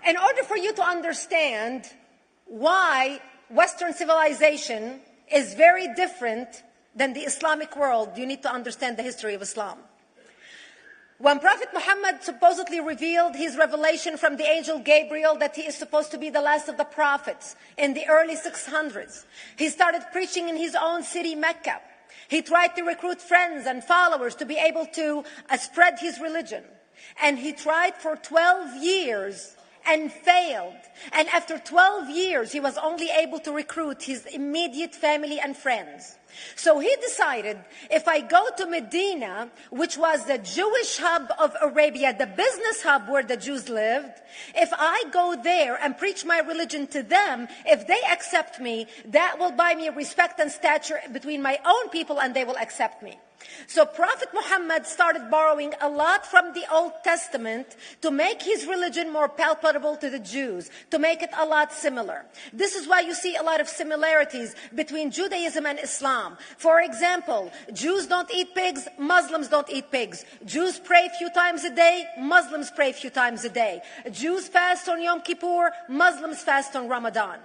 In order for you to understand why Western civilization is very different than the Islamic world, you need to understand the history of Islam. When Prophet Muhammad supposedly revealed his revelation from the angel Gabriel that he is supposed to be the last of the prophets in the early 600s, he started preaching in his own city, Mecca. He tried to recruit friends and followers to be able to spread his religion. And he tried for 12 years and failed. And after 12 years, he was only able to recruit his immediate family and friends. So he decided, if I go to Medina, which was the Jewish hub of Arabia, the business hub where the Jews lived, if I go there and preach my religion to them, if they accept me, that will buy me respect and stature between my own people, and they will accept me. So Prophet Muhammad started borrowing a lot from the Old Testament to make his religion more palpable to the Jews, to make it a lot similar. This is why you see a lot of similarities between Judaism and Islam. For example, Jews don't eat pigs, Muslims don't eat pigs. Jews pray a few times a day, Muslims pray a few times a day. Jews fast on Yom Kippur, Muslims fast on Ramadan.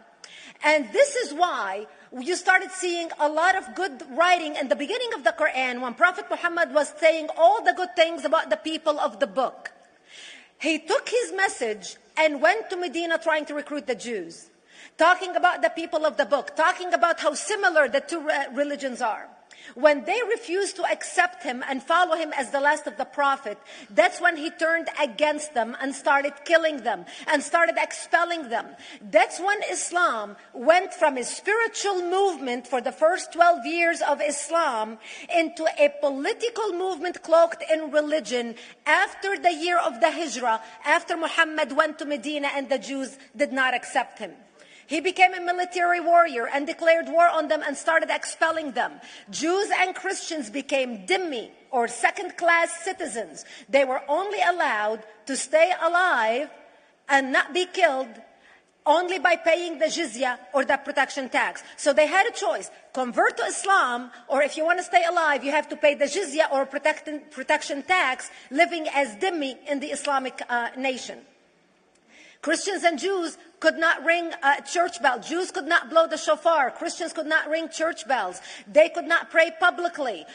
And this is why you started seeing a lot of good writing in the beginning of the Quran when Prophet Muhammad was saying all the good things about the people of the book. He took his message and went to Medina trying to recruit the Jews, talking about the people of the book, talking about how similar the two religions are. When they refused to accept him and follow him as the last of the prophet, that's when he turned against them and started killing them and started expelling them. That's when Islam went from a spiritual movement for the first 12 years of Islam into a political movement cloaked in religion after the year of the Hijrah, after Muhammad went to Medina and the Jews did not accept him. He became a military warrior and declared war on them and started expelling them. Jews and Christians became dhimmi, or second-class citizens. They were only allowed to stay alive and not be killed only by paying the jizya, or the protection tax. So they had a choice: convert to Islam, or if you want to stay alive, you have to pay the jizya or protection tax, living as dhimmi in the Islamic nation. Christians and Jews could not ring church bells. Jews could not blow the shofar. Christians could not ring church bells. They could not pray publicly.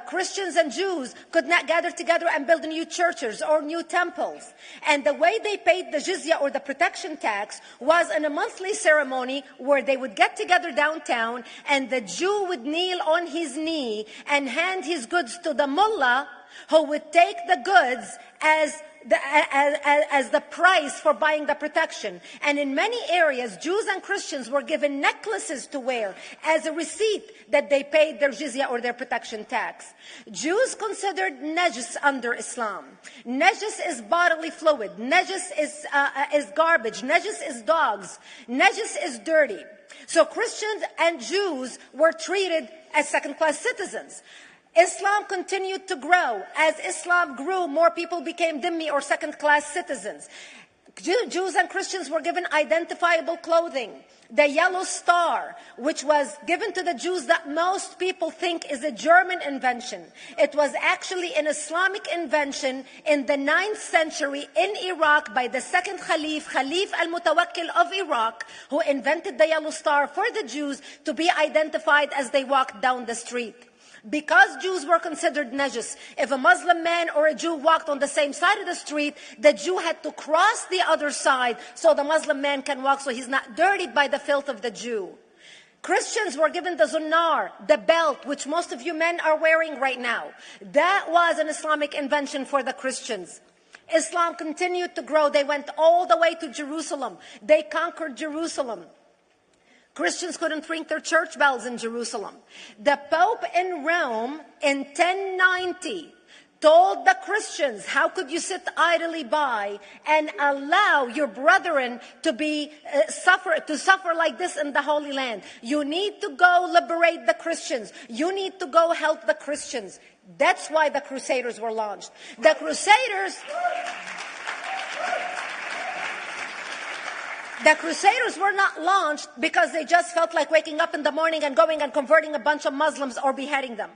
Christians and Jews could not gather together and build new churches or new temples. And the way they paid the jizya, or the protection tax, was in a monthly ceremony where they would get together downtown and the Jew would kneel on his knee and hand his goods to the mullah, who would take the goods as the price for buying the protection. And in many areas, Jews and Christians were given necklaces to wear as a receipt that they paid their jizya, or their protection tax. Jews considered najis under Islam. Najis is bodily fluid. Najis is garbage. Najis is dogs. Najis is dirty. So Christians and Jews were treated as second-class citizens. Islam continued to grow. As Islam grew, more people became dhimmi, or second-class citizens. Jews and Christians were given identifiable clothing. The yellow star, which was given to the Jews that most people think is a German invention. It was actually an Islamic invention in the 9th century in Iraq by the second Khalif al-Mutawakkil of Iraq, who invented the yellow star for the Jews to be identified as they walked down the street. Because Jews were considered najis, if a Muslim man or a Jew walked on the same side of the street, the Jew had to cross the other side so the Muslim man can walk, so he's not dirtied by the filth of the Jew. Christians were given the zunnar, the belt, which most of you men are wearing right now. That was an Islamic invention for the Christians. Islam continued to grow. They went all the way to Jerusalem. They conquered Jerusalem. Christians couldn't ring their church bells in Jerusalem. The Pope in Rome in 1090 told the Christians, how could you sit idly by and allow your brethren to suffer like this in the Holy Land? You need to go liberate the Christians. You need to go help the Christians. That's why the Crusaders were launched. The Crusaders were not launched because they just felt like waking up in the morning and going and converting a bunch of Muslims or beheading them.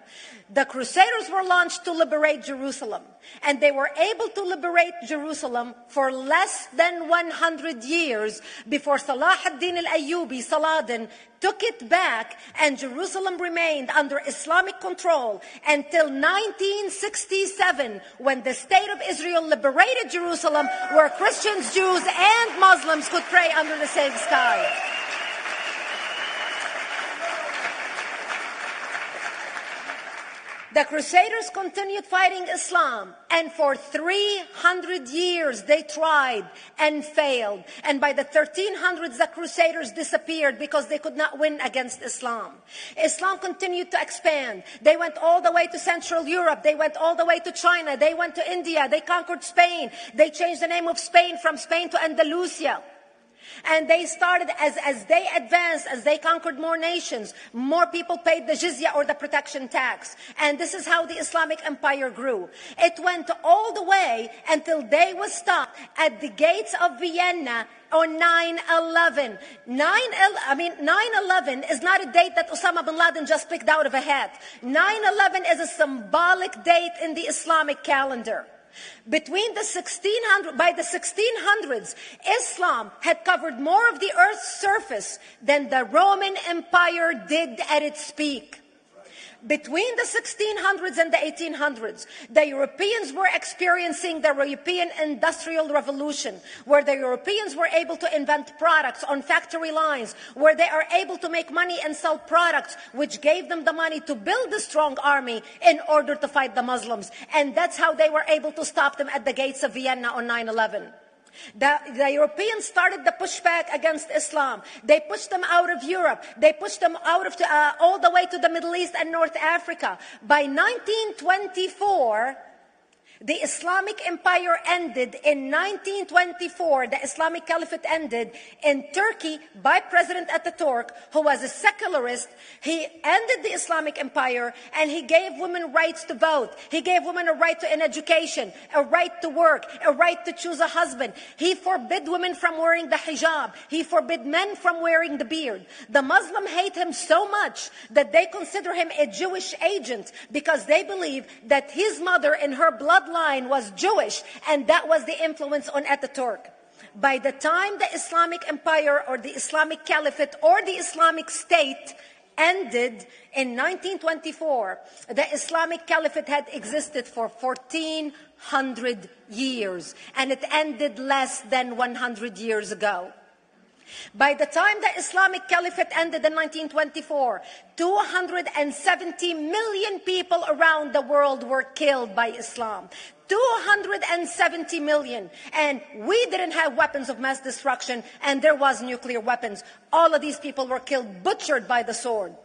The Crusaders were launched to liberate Jerusalem. And they were able to liberate Jerusalem for less than 100 years before Salah ad-Din al-Ayyubi, Saladin, took it back, and Jerusalem remained under Islamic control until 1967, when the State of Israel liberated Jerusalem, where Christians, Jews, and Muslims could pray under the same sky. The Crusaders continued fighting Islam, and for 300 years they tried and failed. And by the 1300s, the Crusaders disappeared because they could not win against Islam. Islam continued to expand. They went all the way to Central Europe. They went all the way to China. They went to India. They conquered Spain. They changed the name of Spain from Spain to Andalusia. And they started, as they advanced, as they conquered more nations, more people paid the jizya, or the protection tax. And this is how the Islamic Empire grew. It went all the way until they was stopped at the gates of Vienna on 9/11. 9/11 is not a date that Osama bin Laden just picked out of a hat. 9/11 is a symbolic date in the Islamic calendar. By the 1600s, Islam had covered more of the earth's surface than the Roman Empire did at its peak. Between the 1600s and the 1800s, the Europeans were experiencing the European Industrial Revolution, where the Europeans were able to invent products on factory lines, where they are able to make money and sell products, which gave them the money to build a strong army in order to fight the Muslims. And that's how they were able to stop them at the gates of Vienna on 9/11. The Europeans started the pushback against Islam. They pushed them out of Europe. They pushed them out of all the way to the Middle East and North Africa. By 1924, the Islamic Empire ended. In 1924, the Islamic Caliphate ended in Turkey by President Ataturk, who was a secularist. He ended the Islamic Empire, and he gave women rights to vote. He gave women a right to an education, a right to work, a right to choose a husband. He forbid women from wearing the hijab. He forbid men from wearing the beard. The Muslims hate him so much that they consider him a Jewish agent, because they believe that his mother in her bloodline was Jewish, and that was the influence on Ataturk. By the time the Islamic Empire, or the Islamic Caliphate, or the Islamic State ended in 1924, the Islamic Caliphate had existed for 1400 years, and it ended less than 100 years ago. By the time the Islamic Caliphate ended in 1924, 270 million people around the world were killed by Islam. 270 million. And we didn't have weapons of mass destruction, and there was nuclear weapons. All of these people were killed, butchered by the sword.